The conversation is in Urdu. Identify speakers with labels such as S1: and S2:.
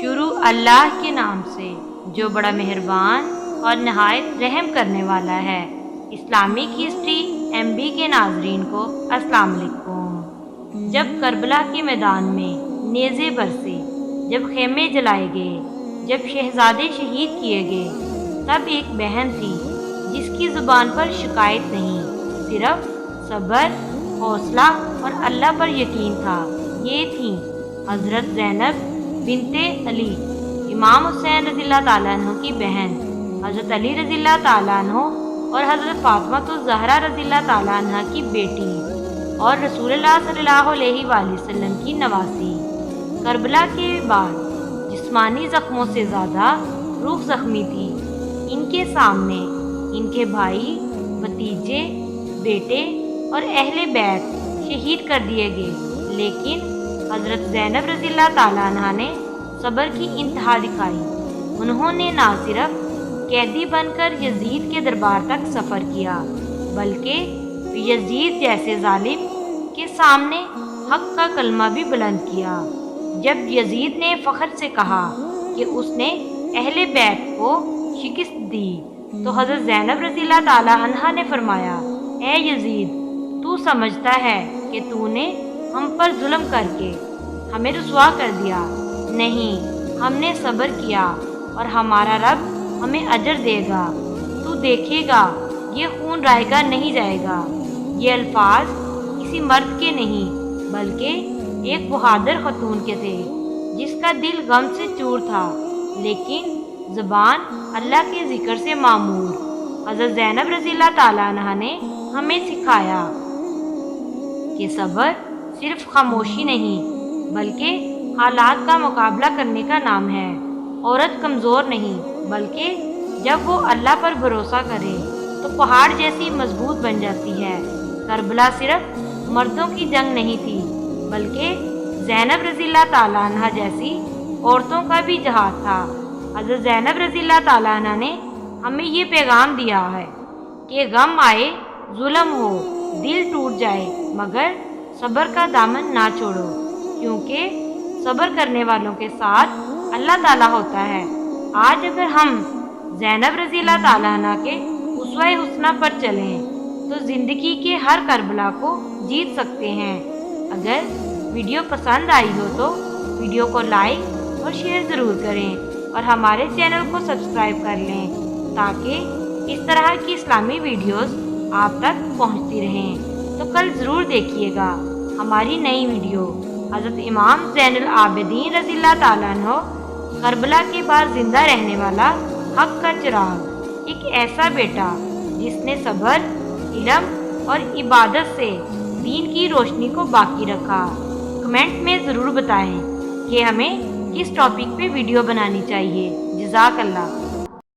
S1: شروع اللہ کے نام سے جو بڑا مہربان اور نہایت رحم کرنے والا ہے۔ اسلامک ہسٹری MB کے ناظرین کو السلام علیکم۔ جب کربلا کے میدان میں نیزے برسے، جب خیمے جلائے گئے، جب شہزادے شہید کیے گئے، تب ایک بہن تھی جس کی زبان پر شکایت نہیں، صرف صبر، حوصلہ اور اللہ پر یقین تھا۔ یہ تھیں حضرت زینب بنت علی، امام حسین رضی اللہ تعالیٰ عنہ کی بہن، حضرت علی رضی اللہ تعالیٰ عنہ اور حضرت فاطمہ الزہرا رضی اللہ تعالیٰ عنہ کی بیٹی اور رسول اللہ صلی اللہ علیہ وآلہ وسلم کی نواسی۔ کربلا کے بعد جسمانی زخموں سے زیادہ روح زخمی تھی۔ ان کے سامنے ان کے بھائی، بھتیجے، بیٹے اور اہل بیت شہید کر دیے گئے، لیکن حضرت زینب رضی اللہ تعالیٰ عنہ نے صبر کی انتہا دکھائی۔ انہوں نے نہ صرف قیدی بن کر یزید کے دربار تک سفر کیا، بلکہ یزید جیسے ظالم کے سامنے حق کا کلمہ بھی بلند کیا۔ جب یزید نے فخر سے کہا کہ اس نے اہل بیت کو شکست دی، تو حضرت زینب رضی اللہ تعالیٰ عنہ نے فرمایا، اے یزید، تو سمجھتا ہے کہ تو نے ہم پر ظلم کر کے ہمیں رسوا کر دیا؟ نہیں، ہم نے صبر کیا اور ہمارا رب ہمیں اجر دے گا۔ تو دیکھے گا یہ خون رائے گا نہیں جائے گا۔ یہ الفاظ کسی مرد کے نہیں بلکہ ایک بہادر خاتون کے تھے جس کا دل غم سے چور تھا، لیکن زبان اللہ کے ذکر سے معمور۔ حضرت زینب رضی اللہ تعالیٰ عنہ نے ہمیں سکھایا کہ صبر صرف خاموشی نہیں بلکہ حالات کا مقابلہ کرنے کا نام ہے۔ عورت کمزور نہیں بلکہ جب وہ اللہ پر بھروسہ کرے تو پہاڑ جیسی مضبوط بن جاتی ہے۔ کربلا صرف مردوں کی جنگ نہیں تھی بلکہ زینب رضی اللہ تعالیٰ عنہ جیسی عورتوں کا بھی جہاد تھا۔ حضرت زینب رضی اللہ تعالیٰ عنہ نے ہمیں یہ پیغام دیا ہے کہ غم آئے، ظلم ہو، دل ٹوٹ جائے، مگر صبر کا دامن نہ چھوڑو، کیونکہ صبر کرنے والوں کے ساتھ اللہ تعالیٰ ہوتا ہے۔ آج اگر ہم زینب رضی اللہ تعالیٰ عنہ کے اسوہ حسنہ پر چلیں تو زندگی کے ہر کربلا کو جیت سکتے ہیں۔ اگر ویڈیو پسند آئی ہو تو ویڈیو کو لائک اور شیئر ضرور کریں اور ہمارے چینل کو سبسکرائب کر لیں تاکہ اس طرح کی اسلامی ویڈیوز آپ تک پہنچتی رہیں۔ تو کل ضرور دیکھیے گا ہماری نئی ویڈیو۔ حضرت امام زین العابدین رضی اللہ تعالیٰ عنہ، کربلا کے بعد زندہ رہنے والا حق کا چراغ، ایک ایسا بیٹا جس نے صبر، علم اور عبادت سے دین کی روشنی کو باقی رکھا۔ کمنٹ میں ضرور بتائیں کہ ہمیں کس ٹاپک پہ ویڈیو بنانی چاہیے۔ جزاک اللہ۔